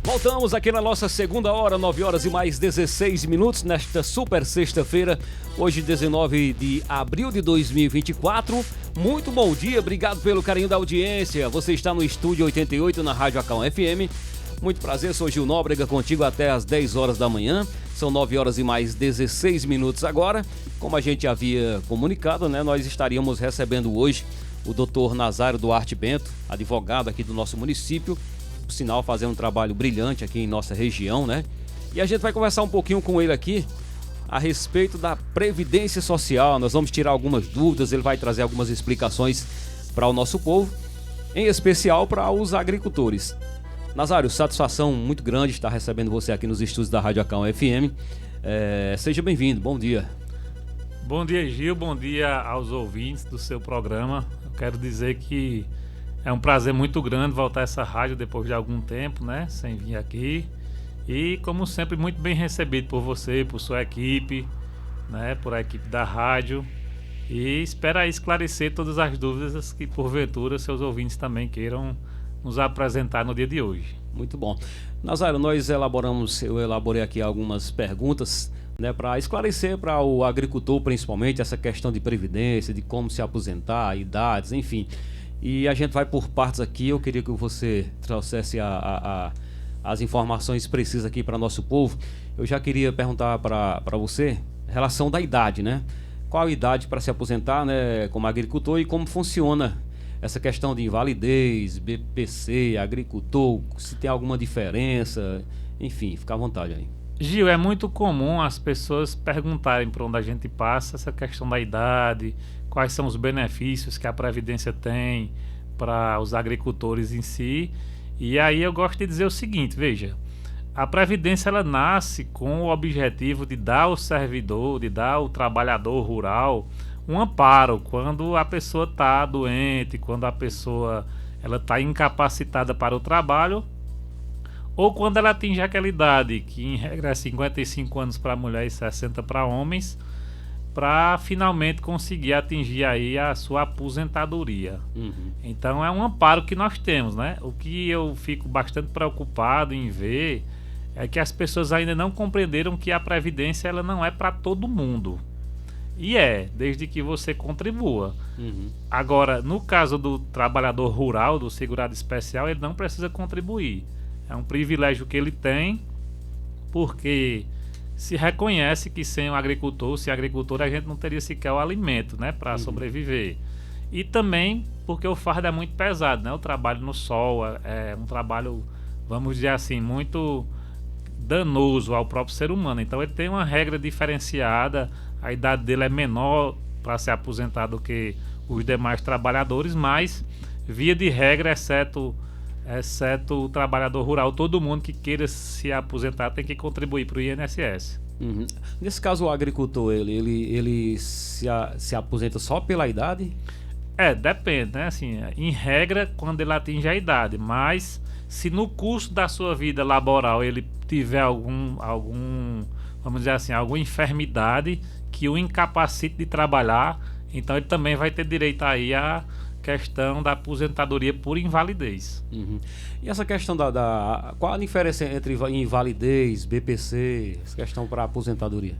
Voltamos aqui na nossa segunda hora, 9 horas e mais 16 minutos, nesta super sexta-feira, hoje 19 de abril de 2024. Muito bom dia, obrigado pelo carinho da audiência. Você está no Estúdio 88 na Rádio Acão FM. Muito prazer, sou Gil Nóbrega, contigo até às 10 horas da manhã. São 9 horas e mais 16 minutos agora. Como a gente havia comunicado, né, nós estaríamos recebendo hoje o Dr. Nazário Duarte Bento, advogado aqui do nosso município, por sinal fazendo um trabalho brilhante aqui em nossa região, né? E a gente vai conversar um pouquinho com ele aqui a respeito da Previdência Social. Nós vamos tirar algumas dúvidas, ele vai trazer algumas explicações para o nosso povo, em especial para os agricultores. Nazário, satisfação muito grande estar recebendo você aqui nos estúdios da Rádio Acão FM. Seja bem-vindo, bom dia. Bom dia, Gil, bom dia aos ouvintes do seu programa. Eu quero dizer que é um prazer muito grande voltar a essa rádio depois de algum tempo, né? Sem vir aqui. E, como sempre, muito bem recebido por você, por sua equipe, né? Por a equipe da rádio. E espero aí esclarecer todas as dúvidas que, porventura, seus ouvintes também queiram nos apresentar no dia de hoje. Muito bom. Nazário, eu elaborei aqui algumas perguntas, né, para esclarecer para o agricultor, principalmente, essa questão de previdência, de como se aposentar, idades, enfim. E a gente vai por partes aqui. Eu queria que você trouxesse as informações precisas aqui para nosso povo. Eu já queria perguntar para você a relação da idade, né? Qual a idade para se aposentar, né, como agricultor, e como funciona essa questão de invalidez, BPC, agricultor, se tem alguma diferença, enfim, fica à vontade aí. Gil, é muito comum as pessoas perguntarem por onde a gente passa essa questão da idade, quais são os benefícios que a Previdência tem para os agricultores em si. E aí eu gosto de dizer o seguinte, veja, a Previdência ela nasce com o objetivo de dar ao servidor, de dar ao trabalhador rural um amparo quando a pessoa está doente, quando a pessoa está incapacitada para o trabalho, ou quando ela atinge aquela idade, que em regra é 55 anos para mulher e 60 para homens, para finalmente conseguir atingir aí a sua aposentadoria. Então é um amparo que nós temos, né? O que eu fico bastante preocupado em ver é que as pessoas ainda não compreenderam que a Previdência ela não é para todo mundo. E desde que você contribua. Agora, no caso do trabalhador rural, do segurado especial, ele não precisa contribuir. É um privilégio que ele tem, porque se reconhece que sem o agricultor, sem agricultor, a gente não teria sequer o alimento, né, para sobreviver. E também porque o fardo é muito pesado, né? O trabalho no sol é um trabalho, vamos dizer assim, muito danoso ao próprio ser humano. Então ele tem uma regra diferenciada, a idade dele é menor para se aposentar do que os demais trabalhadores, mas via de regra, exceto o trabalhador rural, todo mundo que queira se aposentar tem que contribuir para o INSS. Nesse caso, o agricultor, ele se aposenta só pela idade? Depende, né? Assim, em regra, quando ele atinge a idade, mas se no curso da sua vida laboral ele tiver vamos dizer assim, alguma enfermidade que o incapacite de trabalhar, então ele também vai ter direito aí à questão da aposentadoria por invalidez. E essa questão qual a diferença entre invalidez, BPC, essa questão para aposentadoria?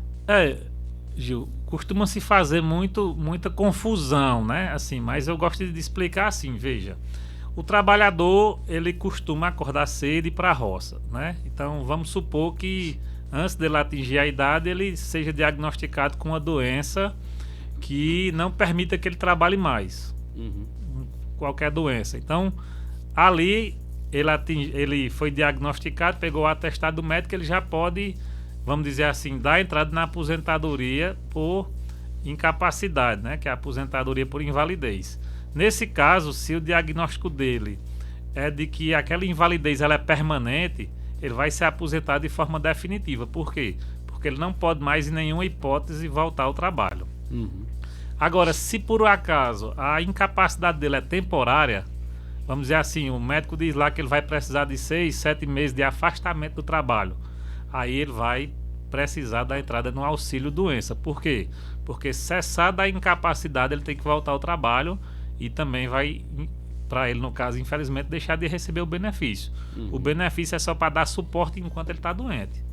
Gil, costuma se fazer muita confusão, né? Assim, mas eu gosto de explicar assim, veja, o trabalhador, ele costuma acordar cedo e ir para a roça, né? Então, vamos supor que antes dele atingir a idade, ele seja diagnosticado com uma doença que não permita que ele trabalhe mais. Qualquer doença. Então, ali ele foi diagnosticado, pegou o atestado do médico, ele já pode, vamos dizer assim, dar entrada na aposentadoria por incapacidade, né? Que é a aposentadoria por invalidez. Nesse caso, se o diagnóstico dele é de que aquela invalidez ela é permanente, ele vai se aposentar de forma definitiva. Por quê? Porque ele não pode mais, em nenhuma hipótese, voltar ao trabalho. Agora, se por acaso a incapacidade dele é temporária, vamos dizer assim, o médico diz lá que ele vai precisar de 6, 7 meses de afastamento do trabalho. Aí ele vai precisar da entrada no auxílio doença. Por quê? Porque cessada a incapacidade, ele tem que voltar ao trabalho e também vai para ele, no caso, infelizmente, deixar de receber o benefício. O benefício é só para dar suporte enquanto ele está doente.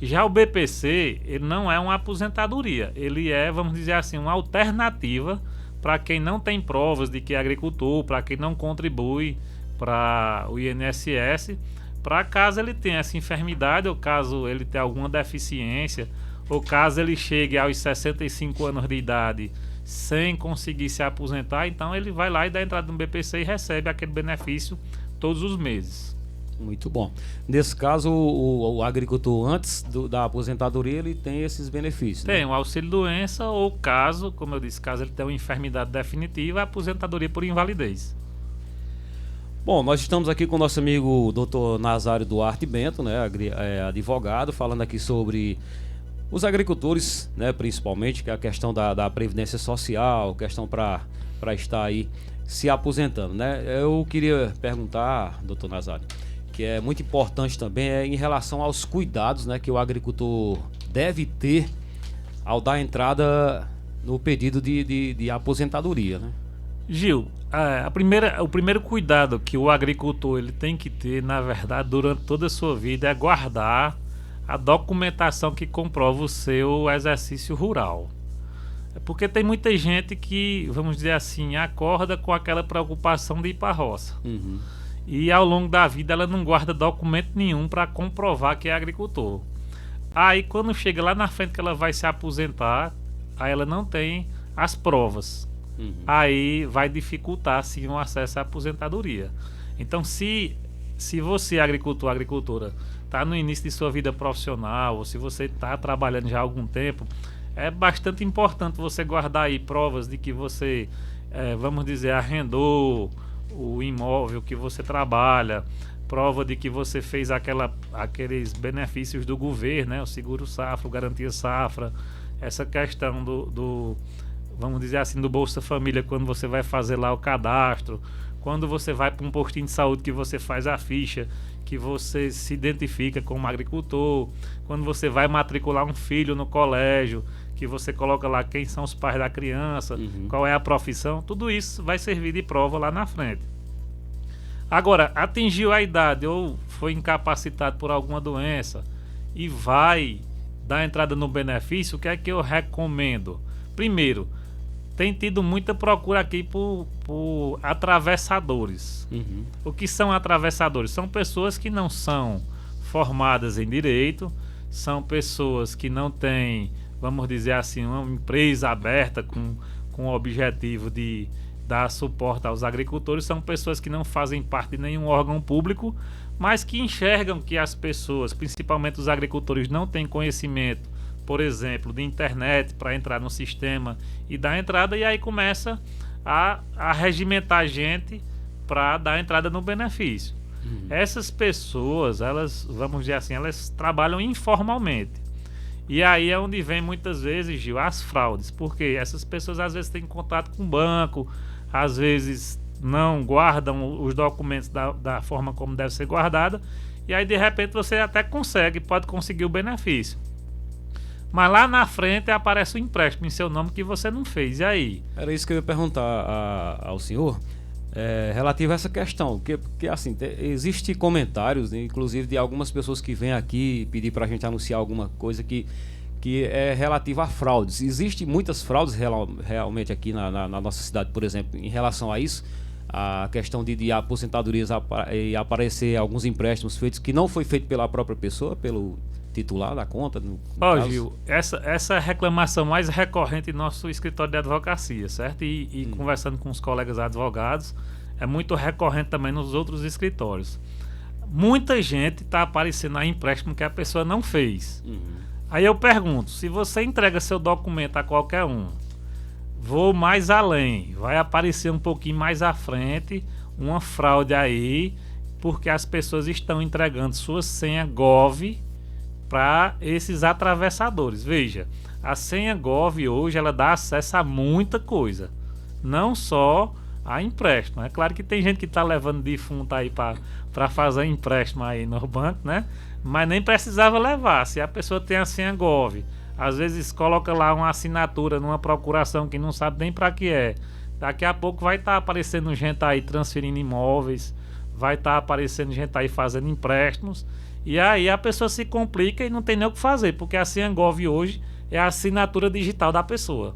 Já o BPC, ele não é uma aposentadoria, ele é, vamos dizer assim, uma alternativa para quem não tem provas de que é agricultor, para quem não contribui para o INSS, para caso ele tenha essa enfermidade, ou caso ele tenha alguma deficiência, ou caso ele chegue aos 65 anos de idade sem conseguir se aposentar, então ele vai lá e dá entrada no BPC e recebe aquele benefício todos os meses. Muito bom. Nesse caso, o agricultor, antes da aposentadoria, ele tem esses benefícios, né? Tem o auxílio-doença ou caso, como eu disse, caso ele tenha uma enfermidade definitiva, a aposentadoria por invalidez. Bom, nós estamos aqui com o nosso amigo Dr. Nazário Duarte Bento, né, advogado, falando aqui sobre os agricultores, né, principalmente, que é a questão da previdência social, questão para estar aí se aposentando, né? Eu queria perguntar, doutor Nazário, que é muito importante também em relação aos cuidados, né, que o agricultor deve ter ao dar entrada no pedido de aposentadoria, né? Gil, o primeiro cuidado que o agricultor ele tem que ter, na verdade, durante toda a sua vida é guardar a documentação que comprova o seu exercício rural. É porque tem muita gente que, vamos dizer assim, acorda com aquela preocupação de ir para a roça. E ao longo da vida ela não guarda documento nenhum para comprovar que é agricultor. Aí quando chega lá na frente que ela vai se aposentar, aí ela não tem as provas. Aí vai dificultar sim o acesso à aposentadoria. Então se você, agricultor, agricultora, está no início de sua vida profissional, ou se você está trabalhando já há algum tempo, é bastante importante você guardar aí provas de que você, vamos dizer, arrendou o imóvel que você trabalha, prova de que você fez aqueles benefícios do governo, né? O seguro safra, o garantia safra, essa questão vamos dizer assim, do Bolsa Família, quando você vai fazer lá o cadastro, quando você vai para um postinho de saúde que você faz a ficha, que você se identifica como agricultor, quando você vai matricular um filho no colégio, que você coloca lá quem são os pais da criança, qual é a profissão, tudo isso vai servir de prova lá na frente. Agora, atingiu a idade ou foi incapacitado por alguma doença e vai dar entrada no benefício, o que é que eu recomendo? Primeiro, tem tido muita procura aqui por atravessadores. O que são atravessadores? São pessoas que não são formadas em direito, são pessoas que não têm, vamos dizer assim, uma empresa aberta com o objetivo de dar suporte aos agricultores, são pessoas que não fazem parte de nenhum órgão público, mas que enxergam que as pessoas, principalmente os agricultores, não têm conhecimento, por exemplo, de internet para entrar no sistema e dar entrada, e aí começa a regimentar a gente para dar entrada no benefício. Essas pessoas, elas, vamos dizer assim, elas trabalham informalmente. E aí é onde vem muitas vezes, Gil, as fraudes, porque essas pessoas às vezes têm contato com o banco, às vezes não guardam os documentos da forma como deve ser guardada, e aí de repente você até pode conseguir o benefício. Mas lá na frente aparece o empréstimo em seu nome que você não fez. E aí? Era isso que eu ia perguntar ao senhor, relativo a essa questão. Porque assim, existe comentários, inclusive de algumas pessoas que vêm aqui pedir para a gente anunciar alguma coisa que é relativa a fraudes. Existem muitas fraudes realmente aqui na nossa cidade, por exemplo, em relação a isso. A questão de aposentadorias e aparecer alguns empréstimos feitos que não foi feito pela própria pessoa, pelo titular da conta. Gil, essa é a reclamação mais recorrente em nosso escritório de advocacia, certo? E conversando com os colegas advogados, é muito recorrente também nos outros escritórios. Muita gente está aparecendo a empréstimo que a pessoa não fez. Aí eu pergunto, se você entrega seu documento a qualquer um, vou mais além, vai aparecer um pouquinho mais à frente uma fraude aí, porque as pessoas estão entregando sua senha Gov para esses atravessadores. Veja, a senha Gov hoje ela dá acesso a muita coisa, não só a empréstimo. É claro que tem gente que está levando defunto aí para fazer empréstimo aí no banco, né? Mas nem precisava levar. Se a pessoa tem a senha Gov, às vezes coloca lá uma assinatura numa procuração que não sabe nem para que é, Daqui a pouco vai estar aparecendo gente aí transferindo imóveis, vai estar aparecendo gente aí fazendo empréstimos, e aí a pessoa se complica e não tem nem o que fazer, porque a Ciangov hoje é a assinatura digital da pessoa.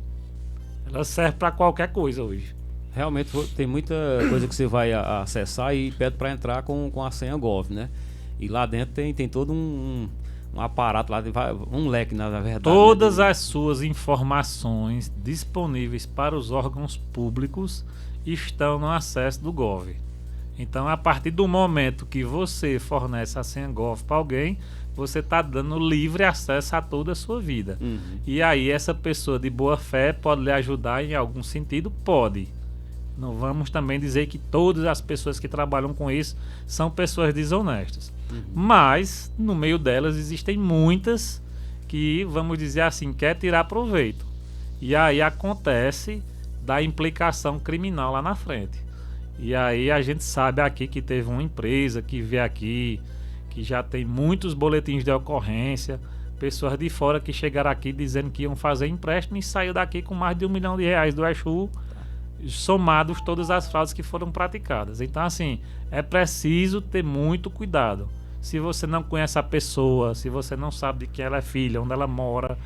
Ela serve para qualquer coisa hoje. Realmente tem muita coisa que você vai acessar e pede para entrar com a senha Gov, né? E lá dentro tem todo um aparato lá, um leque, na verdade. Todas né? as suas informações disponíveis para os órgãos públicos estão no acesso do Gov. Então, a partir do momento que você fornece a senha Gov para alguém, você está dando livre acesso a toda a sua vida. E aí, essa pessoa de boa fé pode lhe ajudar em algum sentido? Pode. Não vamos também dizer que todas as pessoas que trabalham com isso são pessoas desonestas. Mas, no meio delas, existem muitas que, vamos dizer assim, quer tirar proveito. E aí acontece da implicação criminal lá na frente. E aí a gente sabe aqui que teve uma empresa que veio aqui, que já tem muitos boletins de ocorrência, pessoas de fora que chegaram aqui dizendo que iam fazer empréstimo e saiu daqui com mais de R$1 milhão do Exu, somados todas as fraudes que foram praticadas. Então, assim, é preciso ter muito cuidado. Se você não conhece a pessoa, se você não sabe de quem ela é filha, onde ela mora,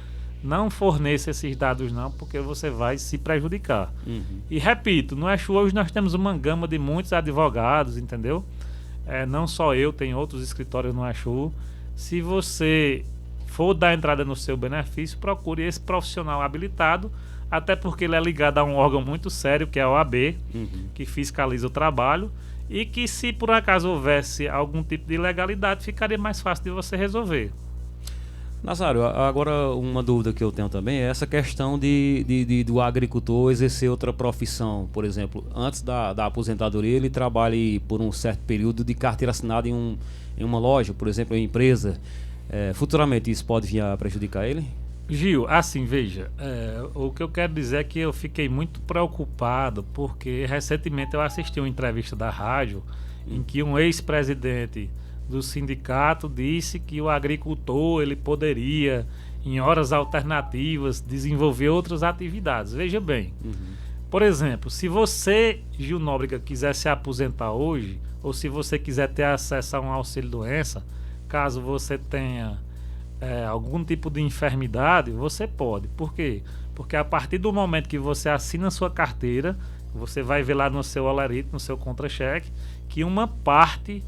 não forneça esses dados não, porque você vai se prejudicar. E repito, no Exu hoje nós temos uma gama de muitos advogados, entendeu? Não só eu, tem outros escritórios no Exu. Se você for dar entrada no seu benefício, procure esse profissional habilitado, até porque ele é ligado a um órgão muito sério, que é a OAB, que fiscaliza o trabalho, e que se por acaso houvesse algum tipo de ilegalidade, ficaria mais fácil de você resolver. Nazário, agora uma dúvida que eu tenho também é essa questão do agricultor exercer outra profissão. Por exemplo, antes da aposentadoria, ele trabalha por um certo período de carteira assinada em uma loja, por exemplo, em empresa. Futuramente isso pode vir a prejudicar ele? Gil, assim, veja, o que eu quero dizer é que eu fiquei muito preocupado porque recentemente eu assisti uma entrevista da rádio em que um ex-presidente do sindicato disse que o agricultor ele poderia, em horas alternativas, desenvolver outras atividades. Veja bem, por exemplo, se você, Gil Nóbrega, quiser se aposentar hoje, ou se você quiser ter acesso a um auxílio-doença, caso você tenha algum tipo de enfermidade, você pode. Por quê? Porque a partir do momento que você assina a sua carteira, você vai ver lá no seu holerite, no seu contra-cheque, que uma parte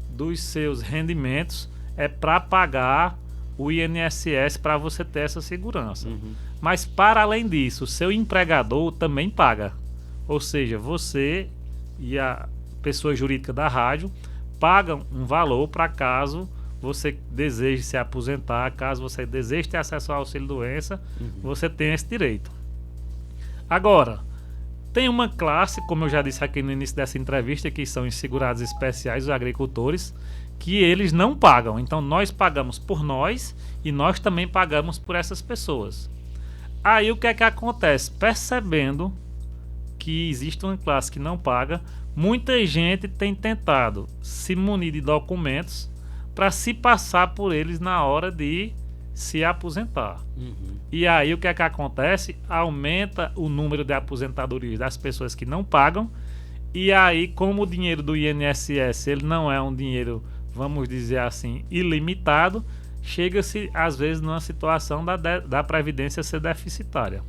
dos seus rendimentos é para pagar o INSS para você ter essa segurança. Mas para além disso, o seu empregador também paga. Ou seja, você e a pessoa jurídica da rádio pagam um valor para caso você deseje se aposentar, caso você deseje ter acesso ao auxílio-doença, você tem esse direito. Agora, tem uma classe, como eu já disse aqui no início dessa entrevista, que são os segurados especiais, os agricultores, que eles não pagam. Então, nós pagamos por nós e nós também pagamos por essas pessoas. Aí, o que é que acontece? Percebendo que existe uma classe que não paga, muita gente tem tentado se munir de documentos para se passar por eles na hora de se aposentar. E aí o que é que acontece? Aumenta o número de aposentadorias das pessoas que não pagam, e aí como o dinheiro do INSS ele não é um dinheiro, vamos dizer assim, ilimitado, chega-se às vezes numa situação da Previdência ser deficitária.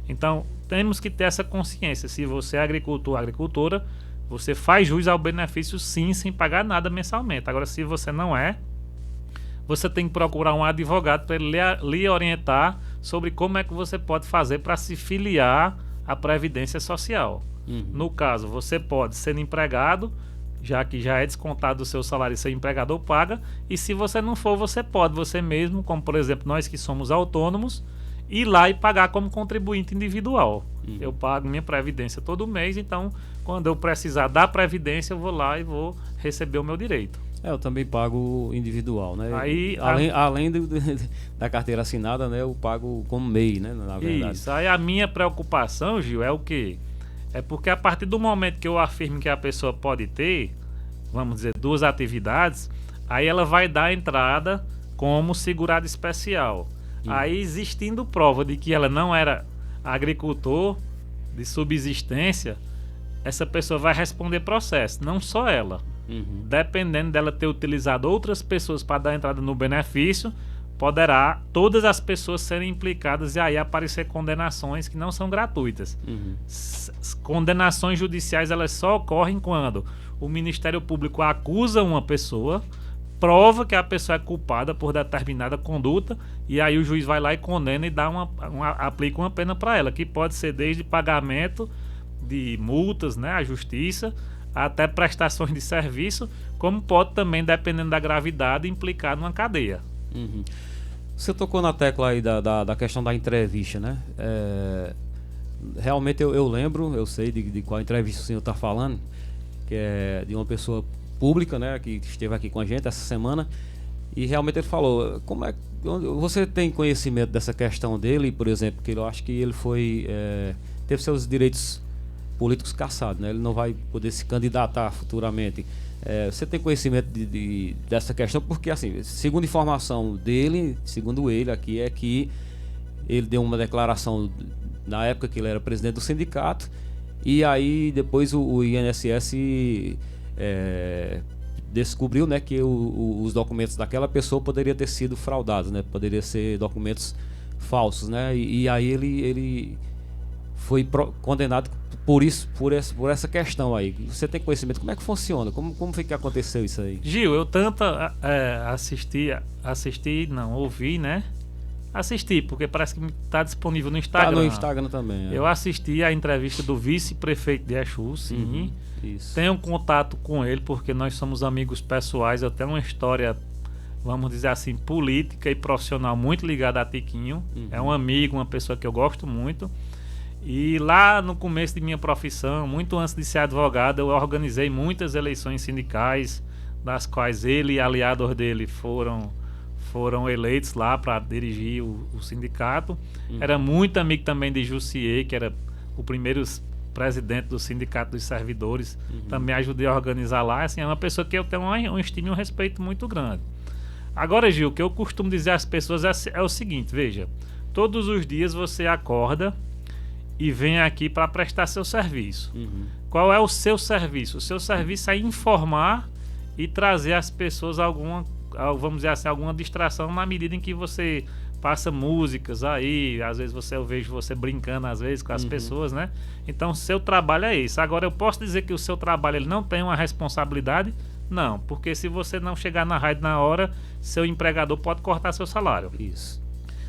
Então temos que ter essa consciência. Se você é agricultor ou agricultora, você faz jus ao benefício sim, sem pagar nada mensalmente. Agora, se você não é, você tem que procurar um advogado para ele lhe orientar sobre como é que você pode fazer para se filiar à Previdência Social. No caso, você pode ser empregado, já que já é descontado do seu salário e seu empregador paga, e se você não for, você pode, você mesmo, como por exemplo nós que somos autônomos, ir lá e pagar como contribuinte individual. Eu pago minha previdência todo mês, então quando eu precisar da previdência eu vou lá e vou receber o meu direito. Eu também pago individual, né? Aí, além da carteira assinada, né? Eu pago como MEI, né? Na verdade. Isso. Aí a minha preocupação, Gil, é o quê? É porque a partir do momento que eu afirmo que a pessoa pode ter, vamos dizer, 2 atividades, aí ela vai dar entrada como segurado especial. Aí existindo prova de que ela não era agricultor, de subsistência, essa pessoa vai responder processo, não só ela. Dependendo dela ter utilizado outras pessoas para dar entrada no benefício, poderá todas as pessoas serem implicadas e aí aparecer condenações que não são gratuitas. Condenações judiciais, elas só ocorrem quando o Ministério Público acusa uma pessoa, prova que a pessoa é culpada por determinada conduta, e aí o juiz vai lá e condena e dá aplica uma pena para ela, que pode ser desde pagamento de multas, né, à justiça, até prestações de serviço, como pode também, dependendo da gravidade, implicar numa cadeia. Você tocou na tecla aí da questão da entrevista, né? Realmente eu lembro, eu sei de qual entrevista o senhor está falando, que é de uma pessoa pública, né, que esteve aqui com a gente essa semana, e realmente ele falou, você tem conhecimento dessa questão dele, por exemplo, que eu acho que ele teve seus direitos políticos cassados, né? Ele não vai poder se candidatar futuramente. Você tem conhecimento dessa questão? Porque, assim, segundo informação dele, segundo ele aqui, é que ele deu uma declaração na época que ele era presidente do sindicato, e aí depois o INSS descobriu, né, que os documentos daquela pessoa poderiam ter sido fraudados, né? Poderiam ser documentos falsos, né? E aí ele foi condenado por isso, por essa questão aí. Você tem conhecimento? Como é que funciona? Como foi que aconteceu isso aí? Gil, eu tanto ouvi, né? Assisti, porque parece que está disponível no Instagram. Tá no Instagram também. Eu assisti a entrevista do vice-prefeito de Exu, sim. Isso. Tenho contato com ele, porque nós somos amigos pessoais. Eu tenho uma história, vamos dizer assim, política e profissional muito ligada a Tiquinho. É um amigo, uma pessoa que eu gosto muito. E lá no começo de minha profissão, muito antes de ser advogado, eu organizei muitas eleições sindicais, das quais ele e aliados dele foram eleitos lá para dirigir o sindicato. Era muito amigo também de Jussier, que era o primeiro presidente do Sindicato dos Servidores. Também ajudei a organizar lá. Assim, é uma pessoa que eu tenho um estima e um respeito muito grande. Agora, Gil, o que eu costumo dizer às pessoas é o seguinte, veja, todos os dias você acorda e vem aqui para prestar seu serviço. Qual é o seu serviço? O seu serviço é informar e trazer às pessoas vamos dizer assim, alguma distração, na medida em que você passa músicas aí, às vezes eu vejo você brincando às vezes com as pessoas, né? Então, seu trabalho é esse. Agora, eu posso dizer que o seu trabalho ele não tem uma responsabilidade? Não, porque se você não chegar na rádio na hora, seu empregador pode cortar seu salário. Isso.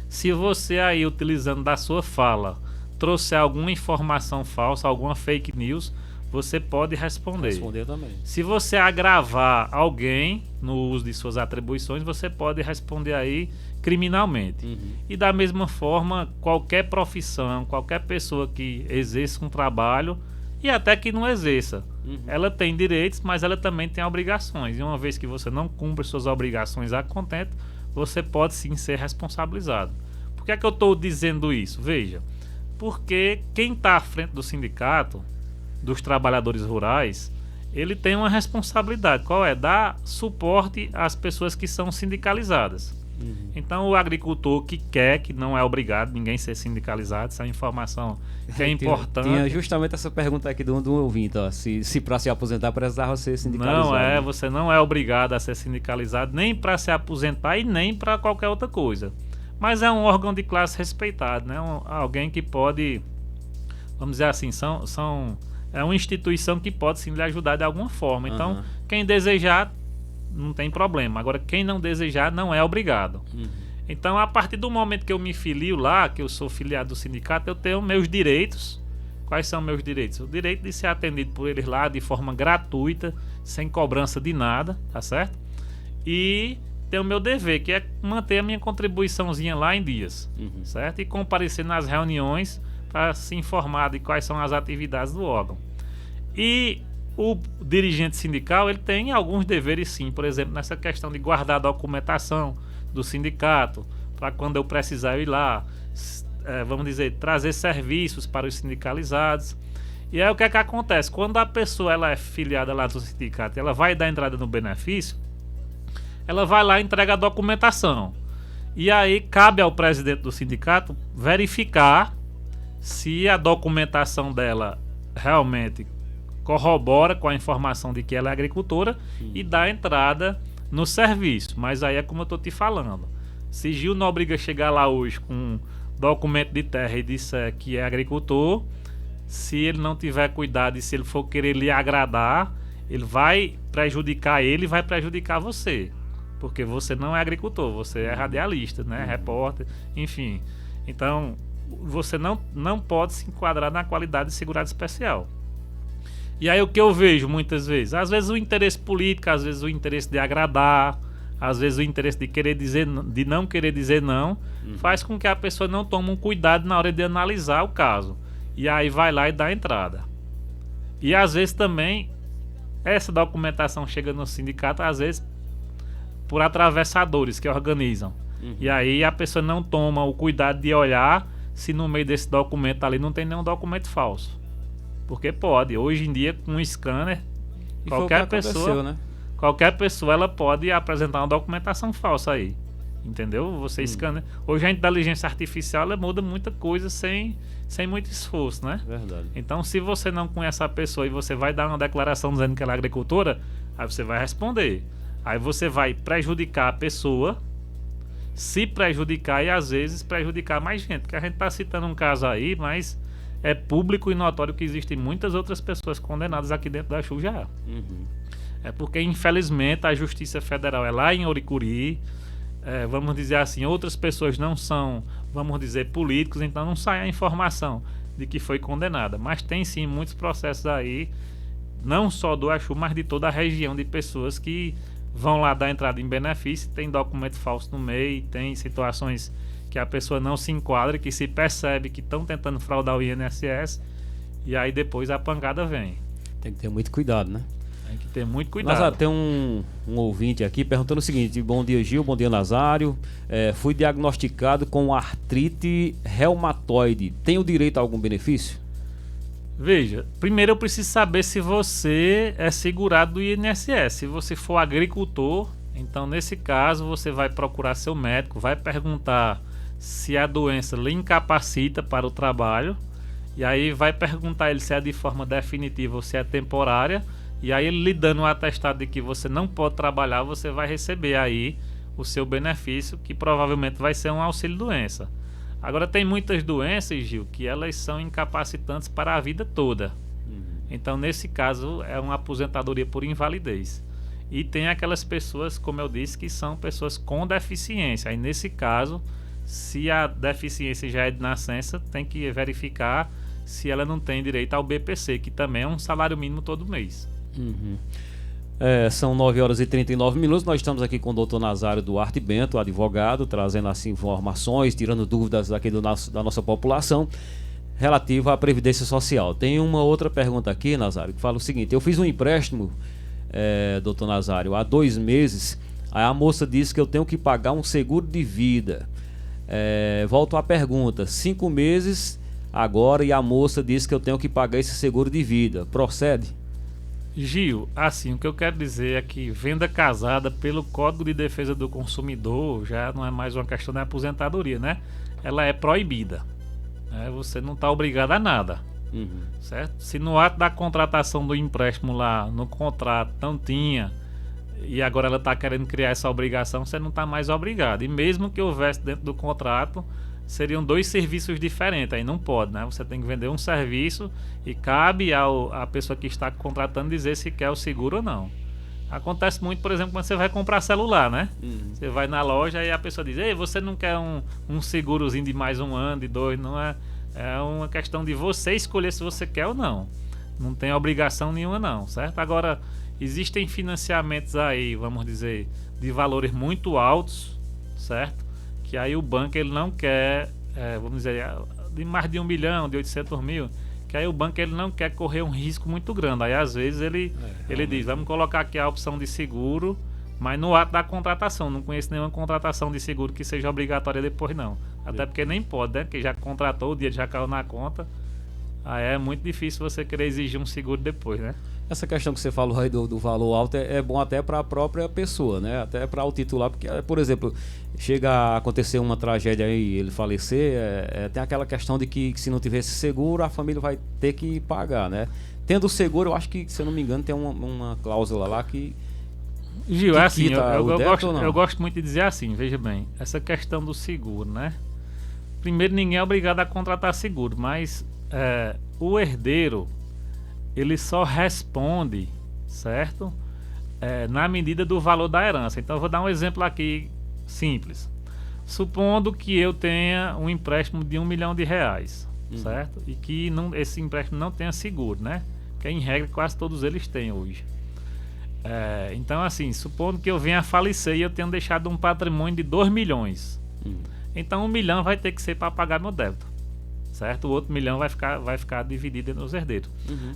Se você aí, utilizando da sua fala, trouxer alguma informação falsa, alguma fake news, você pode responder. Responder também. Se você agravar alguém no uso de suas atribuições, você pode responder aí criminalmente. E da mesma forma, qualquer profissão, qualquer pessoa que exerça um trabalho e até que não exerça, ela tem direitos, mas ela também tem obrigações. E uma vez que você não cumpre suas obrigações a contento, você pode sim ser responsabilizado. Por que é que eu estou dizendo isso? Veja, porque quem está à frente do sindicato dos trabalhadores rurais, ele tem uma responsabilidade. Qual é? Dar suporte às pessoas que são sindicalizadas. Então, o agricultor que quer, que não é obrigado ninguém ser sindicalizado, essa é uma informação que é importante. Tinha justamente essa pergunta aqui do ouvinte, ó, se para se aposentar precisava ser sindicalizado. Não você não é obrigado a ser sindicalizado, nem para se aposentar e nem para qualquer outra coisa. Mas é um órgão de classe respeitado, né? Alguém que pode, vamos dizer assim, é uma instituição que pode sim lhe ajudar de alguma forma. Então, quem desejar, não tem problema. Agora, quem não desejar, não é obrigado. Então, a partir do momento que eu me filio lá, que eu sou filiado do sindicato, eu tenho meus direitos. Quais são meus direitos? O direito de ser atendido por eles lá de forma gratuita, sem cobrança de nada, tá certo? E tenho o meu dever, que é manter a minha contribuiçãozinha lá em dias, certo? E comparecer nas reuniões para se informar de quais são as atividades do órgão. E o dirigente sindical, ele tem alguns deveres sim, por exemplo, nessa questão de guardar a documentação do sindicato, para quando eu precisar ir lá, vamos dizer, trazer serviços para os sindicalizados. E aí o que é que acontece? Quando a pessoa ela é filiada lá do sindicato, ela vai dar entrada no benefício, ela vai lá e entrega a documentação. E aí cabe ao presidente do sindicato verificar se a documentação dela realmente corrobora com a informação de que ela é agricultora e dá entrada no serviço. Mas aí é como eu estou te falando. Se Gil Nóbrega chegar lá hoje com um documento de terra e disser que é agricultor, se ele não tiver cuidado e se ele for querer lhe agradar, ele vai prejudicar ele e vai prejudicar você. Porque você não é agricultor, você é radialista, né? Repórter, enfim. Então, você não pode se enquadrar na qualidade de segurado especial. E aí o que eu vejo muitas vezes? Às vezes o interesse político, às vezes o interesse de agradar, às vezes o interesse de não querer dizer não, faz com que a pessoa não tome um cuidado na hora de analisar o caso. E aí vai lá e dá entrada. E às vezes também, essa documentação chega no sindicato, às vezes, por atravessadores que organizam. E aí a pessoa não toma o cuidado de olhar se no meio desse documento ali não tem nenhum documento falso. Porque pode. Hoje em dia, com um scanner, qualquer pessoa ela pode apresentar uma documentação falsa aí. Entendeu? Você scanner. Hoje a inteligência artificial ela muda muita coisa sem muito esforço, né? Verdade. Então, se você não conhece a pessoa e você vai dar uma declaração dizendo que ela é agricultora, aí você vai responder. Aí você vai prejudicar a pessoa, se prejudicar e às vezes prejudicar mais gente. Porque a gente está citando um caso aí, mas é público e notório que existem muitas outras pessoas condenadas aqui dentro da Chu já. É porque, infelizmente, a Justiça Federal é lá em Oricuri. Vamos dizer assim, outras pessoas não são, vamos dizer, políticos, então não sai a informação de que foi condenada. Mas tem sim muitos processos aí, não só do Axu, mas de toda a região, de pessoas que vão lá dar entrada em benefício, tem documento falso no meio, tem situações que a pessoa não se enquadra, que se percebe que estão tentando fraudar o INSS, e aí depois a pancada vem. Tem que ter muito cuidado, né? Tem que ter muito cuidado. Nazário, tem um ouvinte aqui perguntando o seguinte: bom dia, Gil, bom dia, Nazário. Fui diagnosticado com artrite reumatoide. Tenho direito a algum benefício? Veja, primeiro eu preciso saber se você é segurado do INSS. Se você for agricultor, então nesse caso você vai procurar seu médico, vai perguntar se a doença lhe incapacita para o trabalho, e aí vai perguntar ele se é de forma definitiva ou se é temporária. E aí, ele lhe dando um atestado de que você não pode trabalhar, você vai receber aí o seu benefício, que provavelmente vai ser um auxílio-doença. Agora, tem muitas doenças, Gil, que elas são incapacitantes para a vida toda. Então, nesse caso, é uma aposentadoria por invalidez. E tem aquelas pessoas, como eu disse, que são pessoas com deficiência. Aí, nesse caso, se a deficiência já é de nascença, tem que verificar se ela não tem direito ao BPC, que também é um salário mínimo todo mês. São 9 horas e 39 minutos. Nós estamos aqui com o Dr. Nazário Duarte Bento, advogado, trazendo assim informações, tirando dúvidas aqui da nossa população relativa à Previdência Social. Tem uma outra pergunta aqui, Nazário, que fala o seguinte: eu fiz um empréstimo, Dr. Nazário, há 2 meses. Aí a moça disse que eu tenho que pagar um seguro de vida. Volto à pergunta: 5 meses agora e a moça disse que eu tenho que pagar esse seguro de vida. Procede? Gil, assim, o que eu quero dizer é que venda casada pelo Código de Defesa do Consumidor já não é mais uma questão da aposentadoria, né? Ela é proibida. Você não está obrigado a nada. Certo? Se no ato da contratação do empréstimo lá, no contrato, não tinha, e agora ela está querendo criar essa obrigação, você não está mais obrigado. E mesmo que houvesse dentro do contrato, seriam 2 serviços diferentes, aí não pode, né? Você tem que vender um serviço e cabe à pessoa que está contratando dizer se quer o seguro ou não. Acontece muito, por exemplo, quando você vai comprar celular, né? Você vai na loja e a pessoa diz: ei, você não quer um segurozinho de mais 1 ano, de 2, não é? É uma questão de você escolher se você quer ou não. Não tem obrigação nenhuma não, certo? Agora, existem financiamentos aí, vamos dizer, de valores muito altos, certo? Que aí o banco ele não quer, vamos dizer, de mais de 1 milhão, de 800 mil, que aí o banco ele não quer correr um risco muito grande. Aí às vezes ele diz: vamos colocar aqui a opção de seguro, mas no ato da contratação. Não conheço nenhuma contratação de seguro que seja obrigatória depois não. Até porque nem pode, né? Porque já contratou, o dinheiro já caiu na conta. Aí é muito difícil você querer exigir um seguro depois, né? Essa questão que você falou aí do valor alto é bom até para a própria pessoa, né? Até para o titular, porque, por exemplo, chega a acontecer uma tragédia aí, ele falecer, tem aquela questão de que se não tivesse seguro, a família vai ter que pagar, né? Tendo seguro, eu acho que, se eu não me engano, tem uma cláusula lá que... Gil, que é assim, quita o débito ou não? eu gosto muito de dizer assim, veja bem, essa questão do seguro, né? Primeiro, ninguém é obrigado a contratar seguro, mas o herdeiro, ele só responde, certo? Na medida do valor da herança. Então eu vou dar um exemplo aqui simples. Supondo que eu tenha um empréstimo de R$1 milhão, certo? E que esse empréstimo não tenha seguro, né? Que em regra quase todos eles têm hoje. Então assim, supondo que eu venha a falecer e eu tenho deixado um patrimônio de 2 milhões. Então 1 milhão vai ter que ser para pagar meu débito. Certo? O outro 1 milhão vai ficar dividido entre os herdeiros.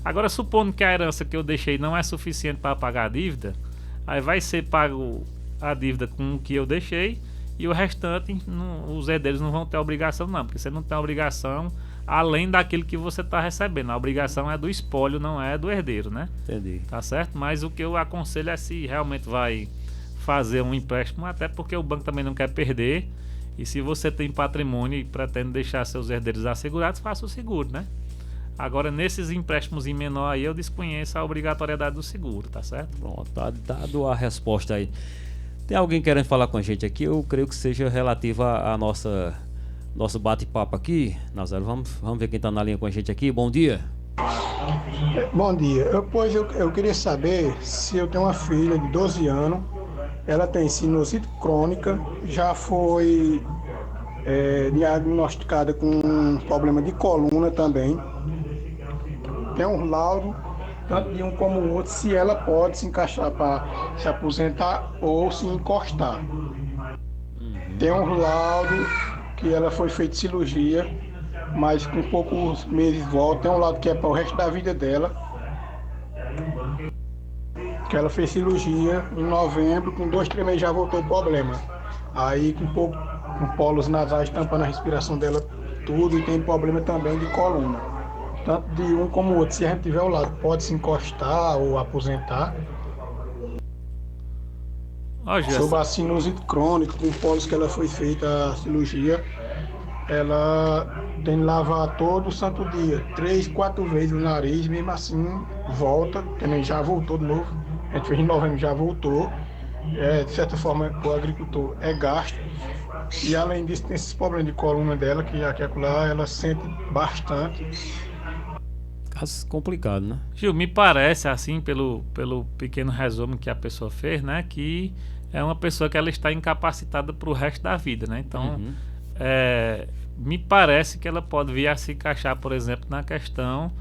Agora, supondo que a herança que eu deixei não é suficiente para pagar a dívida, aí vai ser pago a dívida com o que eu deixei e o restante, os herdeiros não vão ter obrigação não, porque você não tem obrigação além daquilo que você está recebendo. A obrigação é do espólio, não é do herdeiro, né? Entendi. Tá certo? Mas o que eu aconselho é se realmente vai fazer um empréstimo, até porque o banco também não quer perder. E se você tem patrimônio e pretende deixar seus herdeiros assegurados, faça o seguro, né? Agora, nesses empréstimos em menor aí, eu desconheço a obrigatoriedade do seguro, tá certo? Pronto, tá dado a resposta aí. Tem alguém querendo falar com a gente aqui? Eu creio que seja relativa a nosso bate-papo aqui. Nazário, vamos ver quem está na linha com a gente aqui. Bom dia. Bom dia. Eu queria saber se eu tenho uma filha de 12 anos. Ela tem sinusite crônica, já foi diagnosticada com um problema de coluna também. Tem um laudo, tanto de um como o outro, se ela pode se encaixar para se aposentar ou se encostar. Tem um laudo que ela foi feita cirurgia, mas com poucos meses volta. Tem um laudo que é para o resto da vida dela. Que ela fez cirurgia em novembro, com 2, 3 meses já voltou o problema. Aí com polos nasais tampando a respiração dela tudo, e tem problema também de coluna. Tanto de um como o outro. Se a gente tiver ao lado, pode se encostar ou aposentar. Sobre a sinusite crônica, com polos que ela foi feita a cirurgia, ela tem que lavar todo santo dia, 3, 4 vezes o nariz, mesmo assim volta, também já voltou de novo. A gente fez em novembro, já voltou. De certa forma, o agricultor é gasto. E além disso, tem esses problemas de coluna dela, que aqui lá ela sente bastante. Caso complicado, né? Gil, me parece, assim, pelo pequeno resumo que a pessoa fez, né? Que é uma pessoa que ela está incapacitada para o resto da vida, né? Então, me parece que ela pode vir a se encaixar, por exemplo, na questão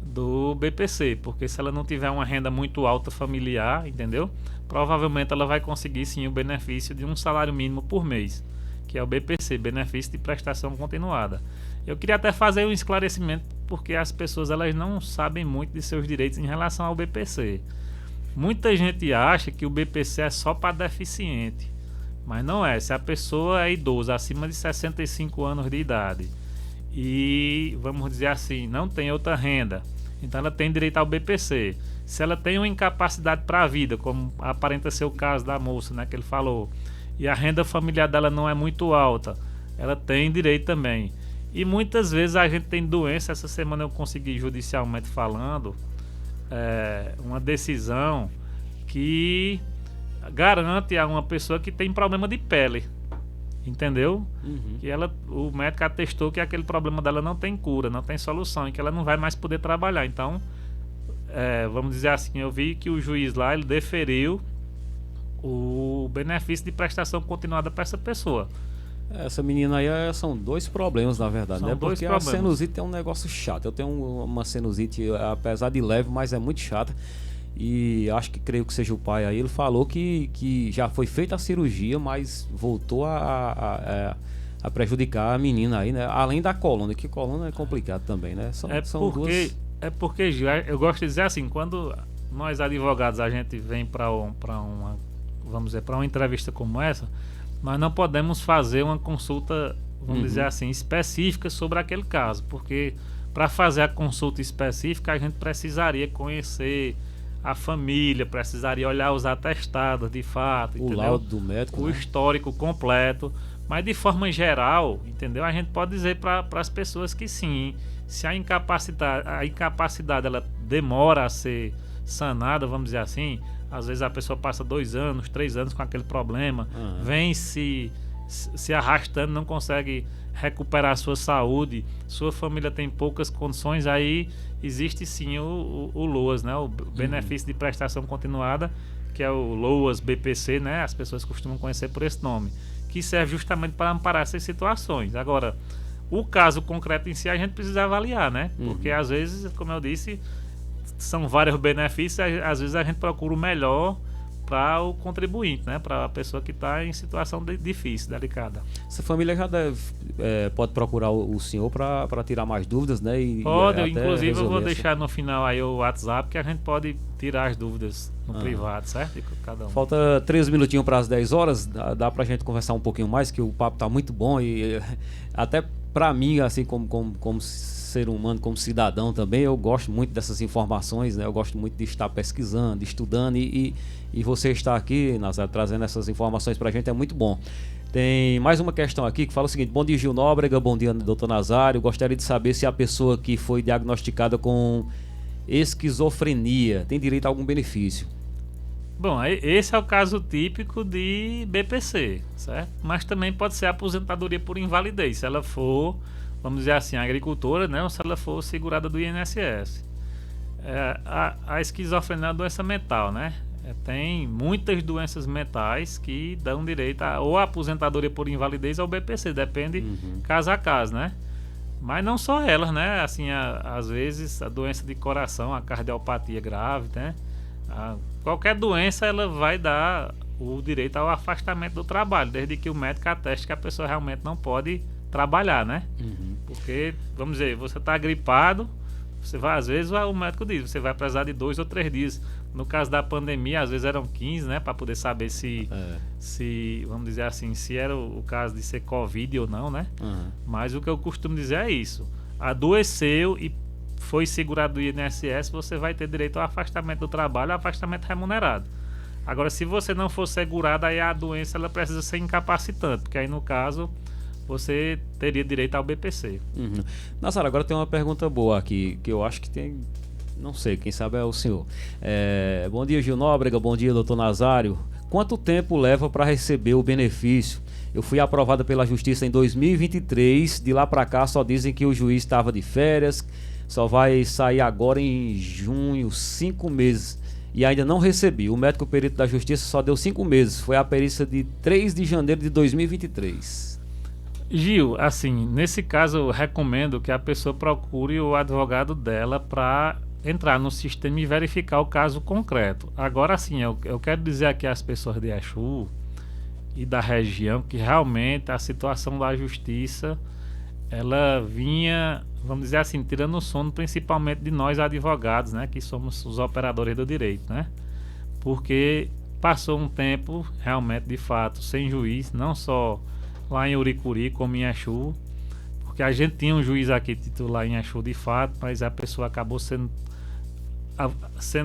do BPC, porque se ela não tiver uma renda muito alta familiar, entendeu? Provavelmente ela vai conseguir sim o benefício de um salário mínimo por mês, que é o BPC, benefício de prestação continuada. Eu queria até fazer um esclarecimento, porque as pessoas elas não sabem muito de seus direitos em relação ao BPC. Muita gente acha que o BPC é só para deficiente, mas não é. Se a pessoa é idosa, acima de 65 anos de idade, e, vamos dizer assim, não tem outra renda, então ela tem direito ao BPC. Se ela tem uma incapacidade para a vida, como aparenta ser o caso da moça, né, que ele falou, e a renda familiar dela não é muito alta, ela tem direito também. E muitas vezes a gente tem doença. Essa semana eu consegui, judicialmente falando, uma decisão que garante a uma pessoa que tem problema de pele, entendeu? Que o médico atestou que aquele problema dela não tem cura, não tem solução, e que ela não vai mais poder trabalhar. Então, vamos dizer assim, eu vi que o juiz lá, ele deferiu o benefício de prestação continuada para essa pessoa. Essa menina aí são 2 problemas, na verdade, São né? 2 Porque problemas. A sinusite é um negócio chato. Eu tenho uma sinusite, apesar de leve, mas é muito chata. E acho que, creio que seja o pai aí, ele falou que já foi feita a cirurgia, mas voltou a prejudicar a menina aí, né? Além da coluna, que coluna é complicado também, né? É porque, Gil, eu gosto de dizer assim, quando nós advogados a gente vem para uma, vamos dizer, para uma entrevista como essa, nós não podemos fazer uma consulta, vamos dizer assim, específica sobre aquele caso, porque para fazer a consulta específica a gente precisaria conhecer a família precisaria olhar os atestados de fato, O entendeu? laudo do médico. O né? histórico completo, mas de forma geral, entendeu? A gente pode dizer para as pessoas que sim, se a incapacidade ela demora a ser sanada, vamos dizer assim, às vezes a pessoa passa 2 anos, 3 anos com aquele problema, vem se arrastando, não consegue recuperar a sua saúde, sua família tem poucas condições, aí existe sim o LOAS, né? O benefício de prestação continuada, que é o LOAS BPC, né? As pessoas costumam conhecer por esse nome, que serve justamente para amparar essas situações. Agora, o caso concreto em si a gente precisa avaliar, né? Porque às vezes, como eu disse, são vários benefícios, às vezes a gente procura o melhor para o contribuinte, né? Para a pessoa que está em situação difícil, delicada. Essa família já pode procurar o senhor para tirar mais dúvidas, né? Pode, até inclusive eu vou resolver deixar no final aí o WhatsApp que a gente pode tirar as dúvidas no privado, certo? De cada um. Falta 3 minutinhos para as 10 horas, dá pra gente conversar um pouquinho mais, que o papo tá muito bom e até para mim, assim, como ser humano, como cidadão também, eu gosto muito dessas informações, né? Eu gosto muito de estar pesquisando, estudando e você estar aqui, Nazário, trazendo essas informações pra gente é muito bom. Tem mais uma questão aqui que fala o seguinte: bom dia, Gil Nóbrega, bom dia, doutor Nazário. Gostaria de saber se a pessoa que foi diagnosticada com esquizofrenia tem direito a algum benefício. Bom, esse é o caso típico de BPC, certo? Mas também pode ser aposentadoria por invalidez, se ela for, vamos dizer assim, agricultora, né? Ou se ela for segurada do INSS. A esquizofrenia é uma doença mental, né? Tem muitas doenças mentais que dão direito ou a aposentadoria por invalidez ou BPC, depende caso a caso, né? Mas não só elas, né? Assim, às vezes a doença de coração, a cardiopatia grave, né? Qualquer doença ela vai dar o direito ao afastamento do trabalho, desde que o médico ateste que a pessoa realmente não pode trabalhar, né? Porque, vamos dizer, você está gripado, você vai, às vezes o médico diz, você vai precisar de 2 ou 3 dias. No caso da pandemia, às vezes eram 15, né? Para poder saber se, vamos dizer assim, se era o caso de ser Covid ou não, né? Mas o que eu costumo dizer é isso: adoeceu e foi segurado do INSS, você vai ter direito ao afastamento do trabalho, afastamento remunerado. Agora, se você não for segurado, aí a doença ela precisa ser incapacitante, porque aí no caso você teria direito ao BPC. Nazário, agora tem uma pergunta boa aqui, que eu acho que tem, não sei, quem sabe é o senhor. Bom dia, Gil Nóbrega, bom dia, doutor Nazário. Quanto tempo leva para receber o benefício? Eu fui aprovada pela Justiça em 2023, de lá para cá só dizem que o juiz estava de férias, só vai sair agora em junho, 5 meses. E ainda não recebi. O médico perito da Justiça só deu 5 meses. Foi a perícia de 3 de janeiro de 2023. Gil, assim, nesse caso eu recomendo que a pessoa procure o advogado dela para entrar no sistema e verificar o caso concreto. Agora sim, eu quero dizer aqui às pessoas de Exu e da região que realmente a situação da Justiça ela vinha, vamos dizer assim, tirando o sono principalmente de nós advogados, né, que somos os operadores do direito, né? Porque passou um tempo realmente, de fato, sem juiz, não só lá em Uricuri como em Exu, porque a gente tinha um juiz aqui titular em Exu de fato, mas a pessoa acabou sendo,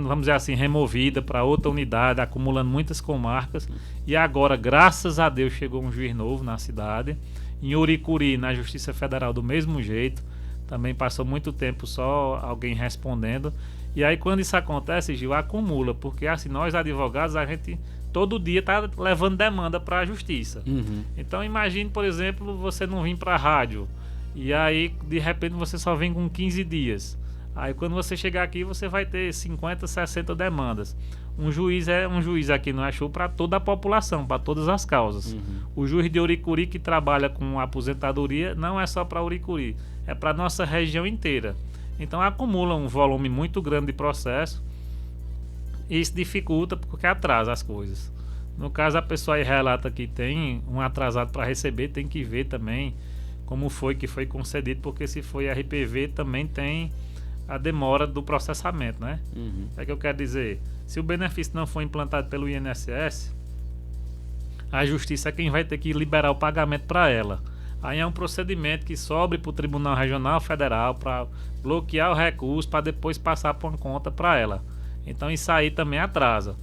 vamos dizer assim, removida para outra unidade, acumulando muitas comarcas, e agora, graças a Deus, chegou um juiz novo na cidade. Em Uricuri, na Justiça Federal, do mesmo jeito, também passou muito tempo só alguém respondendo. E aí, quando isso acontece, Gil, acumula, porque assim, nós advogados, a gente todo dia está levando demanda para a Justiça. Então, imagine, por exemplo, você não vir para a rádio, e aí, de repente, você só vem com 15 dias. Aí, quando você chegar aqui, você vai ter 50, 60 demandas. Um juiz é um juiz aqui no Exu para toda a população, para todas as causas. O juiz de Uricuri que trabalha com aposentadoria não é só para Uricuri, é para nossa região inteira. Então acumula um volume muito grande de processo e isso dificulta porque atrasa as coisas. No caso, a pessoa aí relata que tem um atrasado para receber, tem que ver também como foi que foi concedido, porque se foi RPV também tem a demora do processamento, né? É que eu quero dizer, se o benefício não for implantado pelo INSS, a Justiça é quem vai ter que liberar o pagamento para ela. Aí é um procedimento que sobe para o Tribunal Regional Federal para bloquear o recurso para depois passar por uma conta para ela. Então isso aí também atrasa.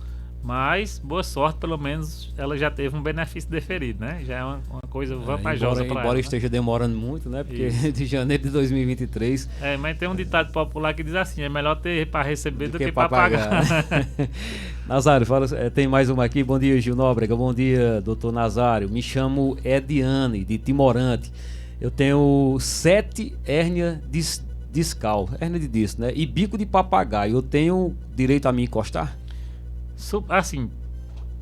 Mas, boa sorte, pelo menos ela já teve um benefício deferido, né? Já é uma coisa vantajosa para ela. Embora esteja demorando muito, né? Porque de janeiro de 2023... mas tem um ditado popular que diz assim, é melhor ter para receber do que para pagar. Nazário, tem mais uma aqui. Bom dia, Gil Nóbrega. Bom dia, doutor Nazário. Me chamo Ediane, de Timorante. Eu tenho 7 hérnia discal, hérnia de disco, né? E bico de papagaio. Eu tenho direito a me encostar? Assim,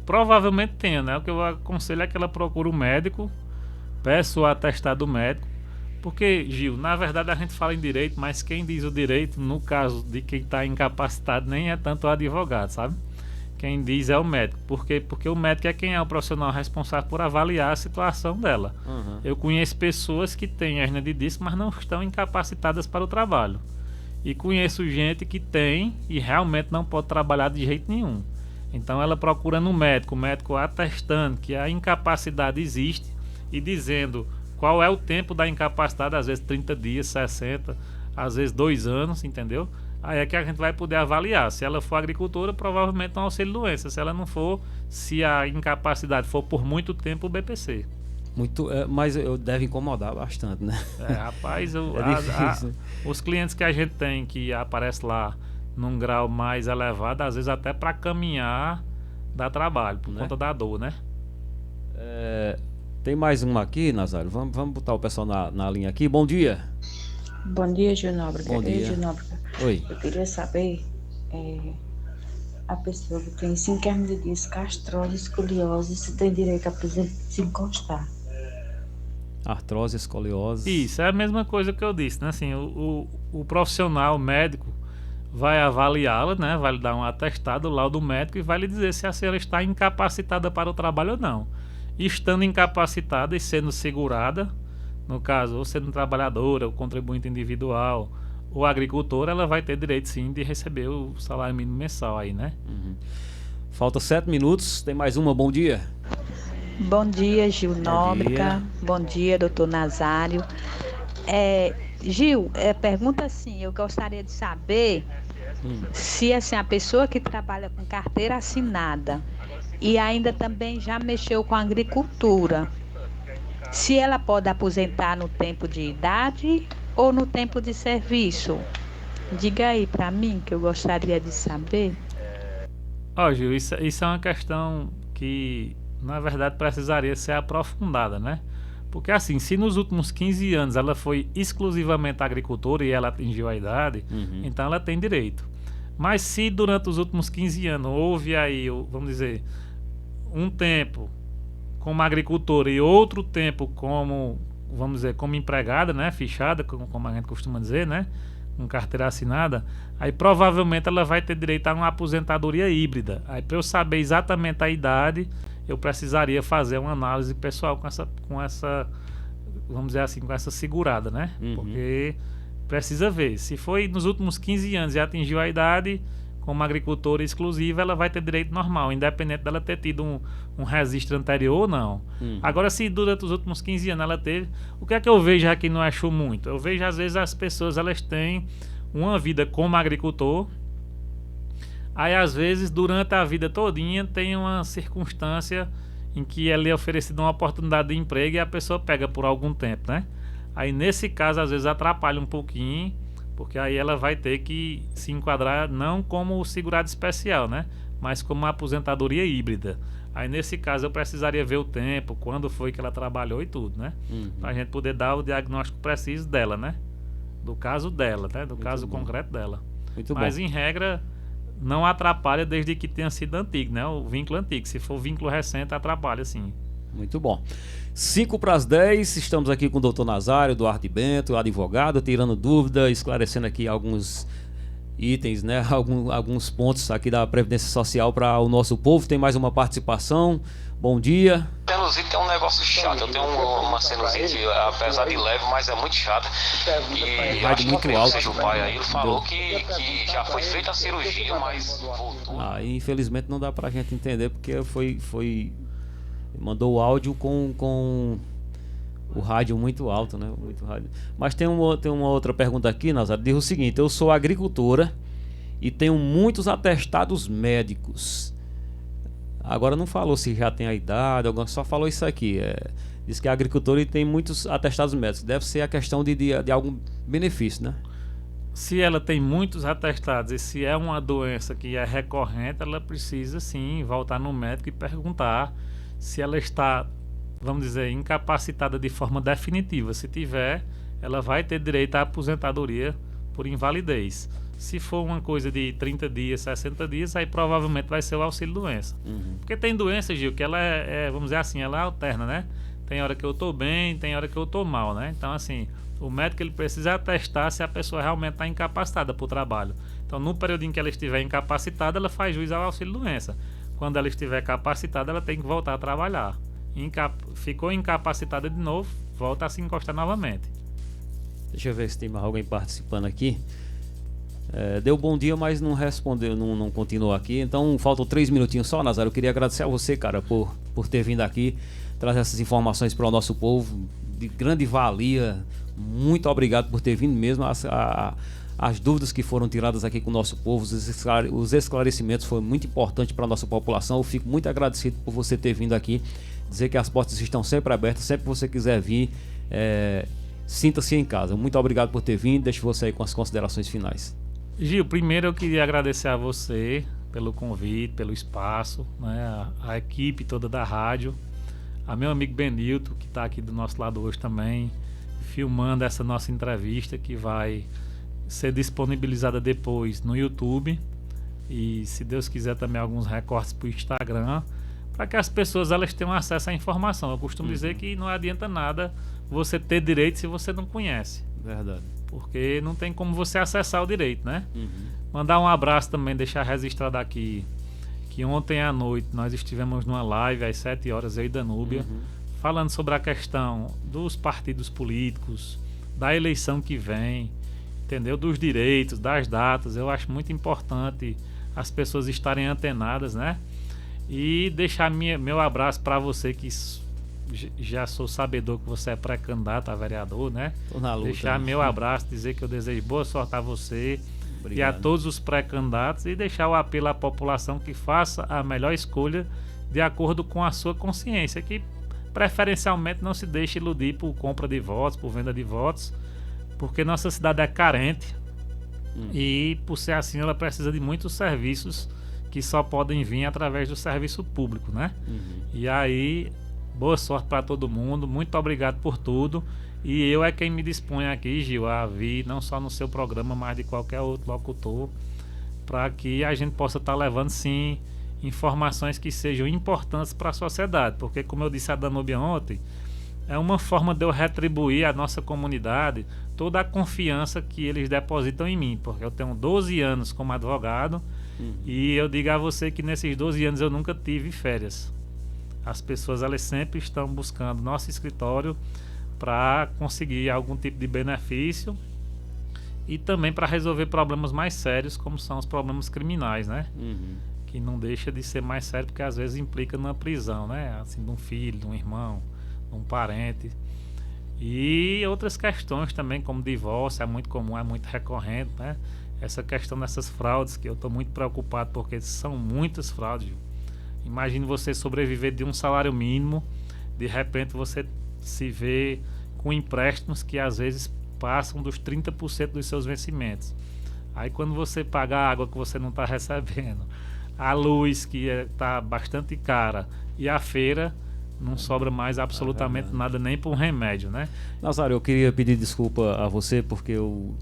provavelmente tenha, né? O que eu aconselho é que ela procure um médico, peça o atestado do médico, porque, Gil, na verdade a gente fala em direito, mas quem diz o direito, no caso de quem está incapacitado, nem é tanto o advogado, sabe? Quem diz é o médico. Por quê? Porque o médico é quem é o profissional responsável por avaliar a situação dela. Eu conheço pessoas que têm hérnia de disco, mas não estão incapacitadas para o trabalho. E conheço gente que tem e realmente não pode trabalhar de jeito nenhum. Então ela procura no médico, o médico atestando que a incapacidade existe e dizendo qual é o tempo da incapacidade, às vezes 30 dias, 60, às vezes 2 anos, entendeu? Aí é que a gente vai poder avaliar. Se ela for agricultora, provavelmente um auxílio doença. Se ela não for, se a incapacidade for por muito tempo, o BPC. Mas deve incomodar bastante, né? Rapaz, difícil. Os clientes que a gente tem que aparece lá num grau mais elevado, às vezes até para caminhar dá trabalho, por conta da dor, né? Tem mais uma aqui, Nazário. Vamos botar o pessoal na linha aqui. Bom dia. Bom dia, Gil Nóbrega. Bom dia. Gil Nóbrega. Oi. Eu queria saber, a pessoa que tem 5 hérnias de disco, artrose, escoliose, se tem direito a, por exemplo, se encostar. Artrose, escoliose. Isso, é a mesma coisa que eu disse, né? Assim, o profissional, o médico, vai avaliá-la, né? Vai lhe dar um atestado, o laudo médico, e vai lhe dizer se a senhora está incapacitada para o trabalho ou não. Estando incapacitada e sendo segurada, no caso, ou sendo trabalhadora, ou contribuinte individual, ou agricultora, ela vai ter direito sim de receber o salário mínimo mensal aí, né? Falta 7 minutos, tem mais uma. Bom dia. Bom dia, Gil Nóbrega. Bom dia, doutor Nazário. Gil, pergunta assim, eu gostaria de saber se assim, a pessoa que trabalha com carteira assinada e ainda também já mexeu com agricultura, se ela pode aposentar no tempo de idade ou no tempo de serviço? Diga aí para mim, que eu gostaria de saber. Gil, isso é uma questão que, na verdade, precisaria ser aprofundada, né? Porque assim, se nos últimos 15 anos ela foi exclusivamente agricultora e ela atingiu a idade, então ela tem direito. Mas se durante os últimos 15 anos houve aí, vamos dizer, um tempo como agricultora e outro tempo como, vamos dizer, como empregada, né, fichada, como a gente costuma dizer, né, com carteira assinada, aí provavelmente ela vai ter direito a uma aposentadoria híbrida. Aí, para eu saber exatamente a idade, eu precisaria fazer uma análise pessoal com essa, vamos dizer assim, com essa segurada, né? Porque precisa ver. Se foi nos últimos 15 anos e atingiu a idade, como agricultora exclusiva, ela vai ter direito normal, independente dela ter tido um registro anterior ou não. Agora, se durante os últimos 15 anos ela teve, o que é que eu vejo aqui no Exu muito? Eu vejo, às vezes, as pessoas, elas têm uma vida como agricultor, aí, às vezes, durante a vida todinha, tem uma circunstância em que ela é oferecida uma oportunidade de emprego e a pessoa pega por algum tempo, né? Aí, nesse caso, às vezes, atrapalha um pouquinho, porque aí ela vai ter que se enquadrar não como segurado especial, né? Mas como uma aposentadoria híbrida. Aí, nesse caso, eu precisaria ver o tempo, quando foi que ela trabalhou e tudo, né? Pra gente poder dar o diagnóstico preciso dela, né? Do caso dela, né? Do caso concreto dela. Mas, em regra, não atrapalha desde que tenha sido antigo, né? O vínculo antigo. Se for vínculo recente, atrapalha, sim. Muito bom. 9:55, estamos aqui com o doutor Nazário Duarte Bento, advogado, tirando dúvida, esclarecendo aqui alguns itens, né? Alguns pontos aqui da Previdência Social para o nosso povo. Tem mais uma participação. Bom dia. Sinusite é um negócio chato. Eu tenho uma sinusite, apesar de leve, mas é muito chata. E acho que muito alto. Seja o pai aí, ele falou que já foi feita a cirurgia, mas voltou. Infelizmente não dá pra gente entender, porque foi mandou o áudio com o rádio muito alto, né? Muito rádio. Mas tem uma outra pergunta aqui, Nazário. Diz o seguinte: eu sou agricultora e tenho muitos atestados médicos. Agora não falou se já tem a idade, só falou isso aqui. Diz que a agricultura tem muitos atestados médicos. Deve ser a questão de algum benefício, né? Se ela tem muitos atestados e se é uma doença que é recorrente, ela precisa sim voltar no médico e perguntar se ela está, vamos dizer, incapacitada de forma definitiva. Se tiver, ela vai ter direito à aposentadoria por invalidez. Se for uma coisa de 30 dias, 60 dias, aí provavelmente vai ser o auxílio-doença. Porque tem doença, Gil, que ela vamos dizer assim, ela alterna, né? Tem hora que eu tô bem, tem hora que eu tô mal, né? Então, assim, o médico ele precisa atestar se a pessoa realmente está incapacitada para o trabalho. Então, no período em que ela estiver incapacitada, ela faz jus ao auxílio-doença. Quando ela estiver capacitada, ela tem que voltar a trabalhar. Ficou incapacitada de novo, volta a se encostar novamente. Deixa eu ver se tem mais alguém participando aqui. Deu bom dia, mas não respondeu, não continuou aqui. Então, faltam 3 minutinhos só, Nazário. Eu queria agradecer a você, cara, por ter vindo aqui, trazer essas informações para o nosso povo, de grande valia. Muito obrigado por ter vindo mesmo. As dúvidas que foram tiradas aqui com o nosso povo, os esclarecimentos foram muito importantes para a nossa população. Eu fico muito agradecido por você ter vindo aqui, dizer que as portas estão sempre abertas, sempre que você quiser vir, sinta-se em casa. Muito obrigado por ter vindo. Deixo você aí com as considerações finais. Gil, primeiro eu queria agradecer a você pelo convite, pelo espaço, né? A equipe toda da rádio, a meu amigo Benilton, que está aqui do nosso lado hoje também, filmando essa nossa entrevista, que vai ser disponibilizada depois no YouTube e, se Deus quiser, também alguns recortes para o Instagram, para que as pessoas elas tenham acesso à informação. Eu costumo dizer que não adianta nada você ter direito se você não conhece. Verdade. Porque não tem como você acessar o direito, né? Mandar um abraço também, deixar registrado aqui que ontem à noite nós estivemos numa live às 7 horas, eu e Danúbia, falando sobre a questão dos partidos políticos, da eleição que vem, entendeu? Dos direitos, das datas. Eu acho muito importante as pessoas estarem antenadas, né? E deixar meu abraço para você, que já sou sabedor que você é pré-candidato a vereador, né? Tô na luta, deixar né? meu abraço, dizer que eu desejo boa sorte a você. Obrigado. E a todos os pré-candidatos, e deixar o apelo à população que faça a melhor escolha de acordo com a sua consciência, que preferencialmente não se deixe iludir por compra de votos, por venda de votos, porque nossa cidade é carente e, por ser assim, ela precisa de muitos serviços que só podem vir através do serviço público, né? E aí, boa sorte para todo mundo, muito obrigado por tudo. E eu é quem me dispõe aqui, Gil, a vir não só no seu programa, mas de qualquer outro locutor, para que a gente possa estar levando, sim, informações que sejam importantes para a sociedade. Porque, como eu disse a Danúbia ontem, é uma forma de eu retribuir à nossa comunidade toda a confiança que eles depositam em mim. Porque eu tenho 12 anos como advogado e eu digo a você que nesses 12 anos eu nunca tive férias. As pessoas, elas sempre estão buscando nosso escritório para conseguir algum tipo de benefício e também para resolver problemas mais sérios, como são os problemas criminais, né? Que não deixa de ser mais sério, porque às vezes implica numa prisão, né? Assim, de um filho, de um irmão, de um parente. E outras questões também, como divórcio, é muito comum, é muito recorrente, né? Essa questão dessas fraudes, que eu estou muito preocupado, porque são muitas fraudes. Imagine você sobreviver de um salário mínimo, de repente você se vê com empréstimos que às vezes passam dos 30% dos seus vencimentos. Aí quando você paga a água que você não está recebendo, a luz que está bastante cara e a feira, não sobra mais absolutamente nada, nem para um remédio, né? Nazário, eu queria pedir desculpa a você porque eu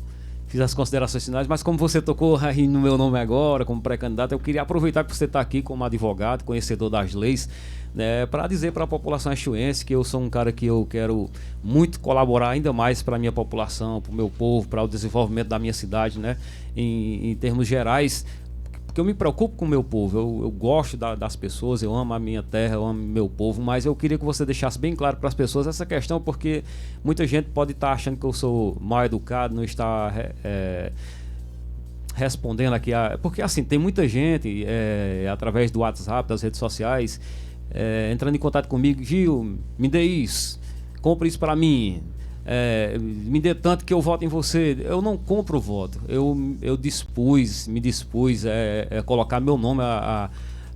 fiz as considerações finais, mas como você tocou aí no meu nome agora, como pré-candidato, eu queria aproveitar que você está aqui como advogado, conhecedor das leis, né, para dizer para a população exuense que eu sou um cara que eu quero muito colaborar ainda mais para a minha população, para o meu povo, para o desenvolvimento da minha cidade, né, em termos gerais, porque eu me preocupo com o meu povo, eu gosto das pessoas, eu amo a minha terra, eu amo meu povo, mas eu queria que você deixasse bem claro para as pessoas essa questão, porque muita gente pode estar achando que eu sou mal educado, não está respondendo aqui, porque assim, tem muita gente através do WhatsApp, das redes sociais, entrando em contato comigo, Gil, me dê isso, compre isso para mim, me dê tanto que eu voto em você. Eu não compro o voto. Eu me dispus a colocar meu nome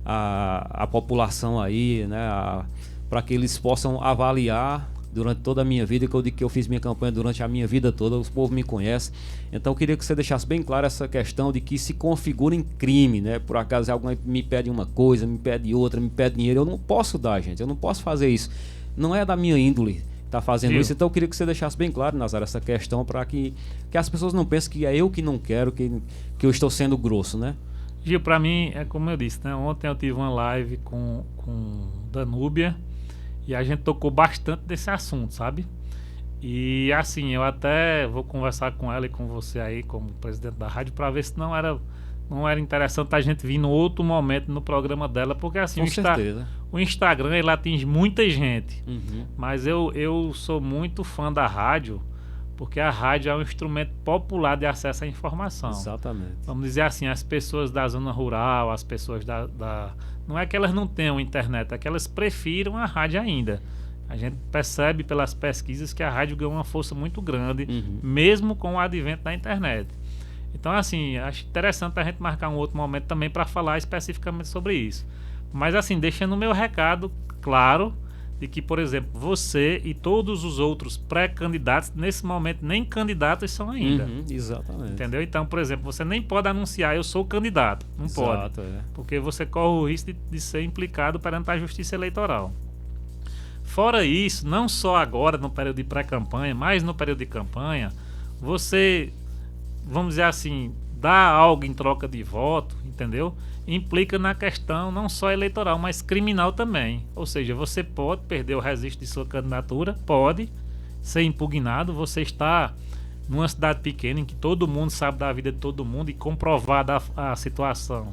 à população aí, né, para que eles possam avaliar durante toda a minha vida, que eu digo que eu fiz minha campanha durante a minha vida toda, o povo me conhece. Então eu queria que você deixasse bem claro essa questão de que se configura em crime, né? Por acaso alguém me pede uma coisa, me pede outra, me pede dinheiro, eu não posso dar, gente, eu não posso fazer isso. Não é da minha índole estar fazendo isso, então eu queria que você deixasse bem claro, Nazário, essa questão, para que as pessoas não pensem que é eu que não quero, que eu estou sendo grosso, né? Gil, para mim, é como eu disse, né? Ontem eu tive uma live com Danúbia, e a gente tocou bastante desse assunto, sabe? E assim, eu até vou conversar com ela e com você aí, como presidente da rádio, para ver se não era interessante a gente vir no outro momento no programa dela, porque assim, o Instagram, ele atinge muita gente. Mas eu sou muito fã da rádio, porque a rádio é um instrumento popular de acesso à informação. Exatamente. Vamos dizer assim, as pessoas da zona rural, as pessoas não é que elas não tenham internet, é que elas prefiram a rádio ainda. A gente percebe pelas pesquisas que a rádio ganhou uma força muito grande, mesmo com o advento da internet. Então, assim, acho interessante a gente marcar um outro momento também para falar especificamente sobre isso. Mas, assim, deixando o meu recado claro de que, por exemplo, você e todos os outros pré-candidatos, nesse momento, nem candidatos são ainda. Exatamente. Entendeu? Então, por exemplo, você nem pode anunciar, eu sou candidato. Não pode. Porque você corre o risco de ser implicado perante a Justiça Eleitoral. Fora isso, não só agora no período de pré-campanha, mas no período de campanha, você, vamos dizer assim, dá algo em troca de voto, entendeu? Implica na questão não só eleitoral, mas criminal também. Ou seja, você pode perder o registro de sua candidatura, pode ser impugnado, você está numa cidade pequena em que todo mundo sabe da vida de todo mundo e comprovada a situação,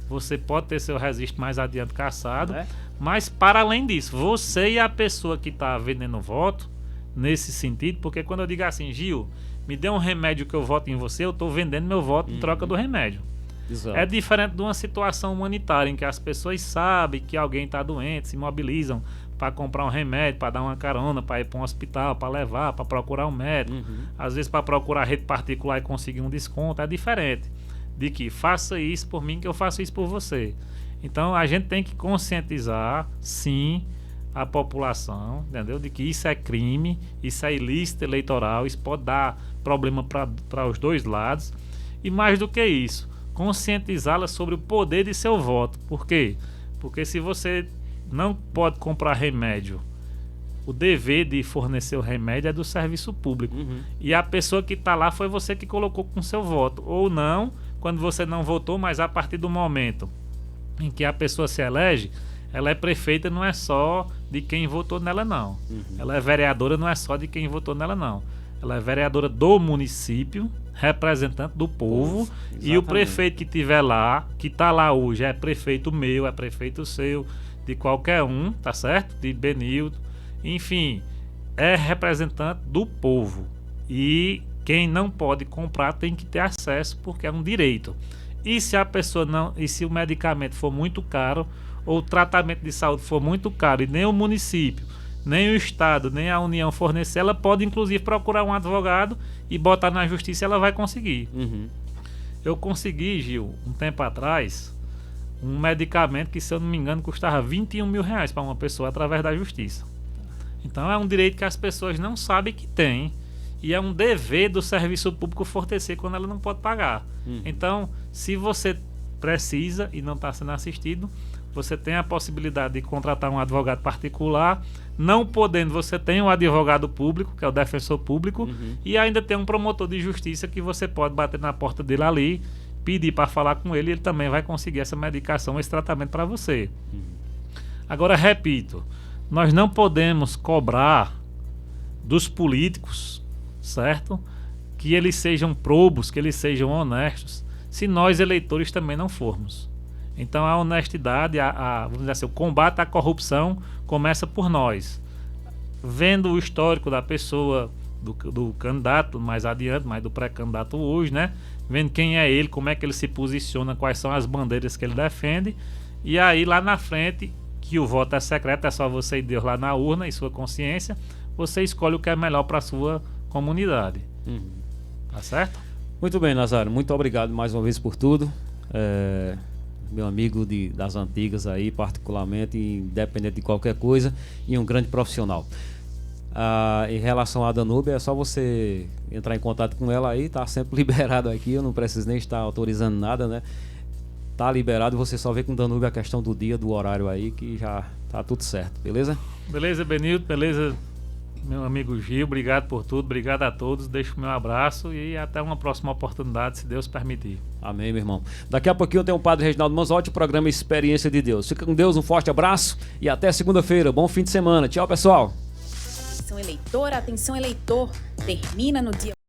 você pode ter seu registro mais adiante cassado, mas para além disso, você e a pessoa que está vendendo voto, nesse sentido, porque quando eu digo assim, Gil, me dê um remédio que eu voto em você, eu estou vendendo meu voto em troca do remédio. Exato. É diferente de uma situação humanitária em que as pessoas sabem que alguém está doente, se mobilizam para comprar um remédio, para dar uma carona, para ir para um hospital, para levar, para procurar um médico, às vezes para procurar rede particular e conseguir um desconto. É diferente de que faça isso por mim que eu faço isso por você. Então a gente tem que conscientizar, sim, a população, entendeu? De que isso é crime, isso é ilícito eleitoral, isso pode dar problema para os dois lados. E mais do que isso, conscientizá-la sobre o poder de seu voto. Por quê? Porque se você não pode comprar remédio, o dever de fornecer o remédio é do serviço público. E a pessoa que está lá foi você que colocou com seu voto. Ou não, quando você não votou, mas a partir do momento em que a pessoa se elege, ela é prefeita, não é só de quem votou nela, não. Ela é vereadora, não é só de quem votou nela, não. Ela é vereadora do município, representante do povo, e o prefeito que estiver lá, que está lá hoje, é prefeito meu, é prefeito seu, de qualquer um, tá certo? De Benildo, enfim, é representante do povo. E quem não pode comprar tem que ter acesso, porque é um direito. E se a pessoa não, e se o medicamento for muito caro, ou o tratamento de saúde for muito caro, e nem o município, nem o Estado, nem a União fornecer, ela pode inclusive procurar um advogado e botar na justiça, ela vai conseguir. Eu consegui, Gil, um tempo atrás, um medicamento que, se eu não me engano, custava R$21 mil para uma pessoa através da justiça. Então é um direito que as pessoas não sabem que tem, e é um dever do serviço público fornecer quando ela não pode pagar. Então, se você precisa e não está sendo assistido, você tem a possibilidade de contratar um advogado particular. Não podendo, você tem um advogado público, que é o defensor público, e ainda tem um promotor de justiça que você pode bater na porta dele ali, pedir para falar com ele, e ele também vai conseguir essa medicação, esse tratamento para você. Agora, repito, nós não podemos cobrar dos políticos, certo? Que eles sejam probos, que eles sejam honestos, se nós eleitores também não formos. Então a honestidade, vamos dizer assim, o combate à corrupção começa por nós. Vendo o histórico da pessoa, do candidato mais adiante, mais do pré-candidato hoje, né? Vendo quem é ele, como é que ele se posiciona, quais são as bandeiras que ele defende. E aí lá na frente, que o voto é secreto, é só você e Deus lá na urna, em sua consciência, você escolhe o que é melhor para a sua comunidade. Tá certo? Muito bem, Nazário, muito obrigado mais uma vez por tudo. Meu amigo das antigas aí, particularmente, independente de qualquer coisa, e um grande profissional. Em relação à Danúbia, é só você entrar em contato com ela aí, tá sempre liberado aqui, eu não preciso nem estar autorizando nada, né? Tá liberado, você só vê com Danúbia a questão do dia, do horário aí, que já tá tudo certo, beleza? Beleza, Benilton, beleza, meu amigo Gil, obrigado por tudo, obrigado a todos, deixo o meu abraço e até uma próxima oportunidade, se Deus permitir. Amém, meu irmão. Daqui a pouquinho eu tenho o Padre Reginaldo Manzotti, o programa Experiência de Deus. Fica com Deus, um forte abraço e até segunda-feira. Bom fim de semana. Tchau, pessoal. Atenção eleitor, termina no dia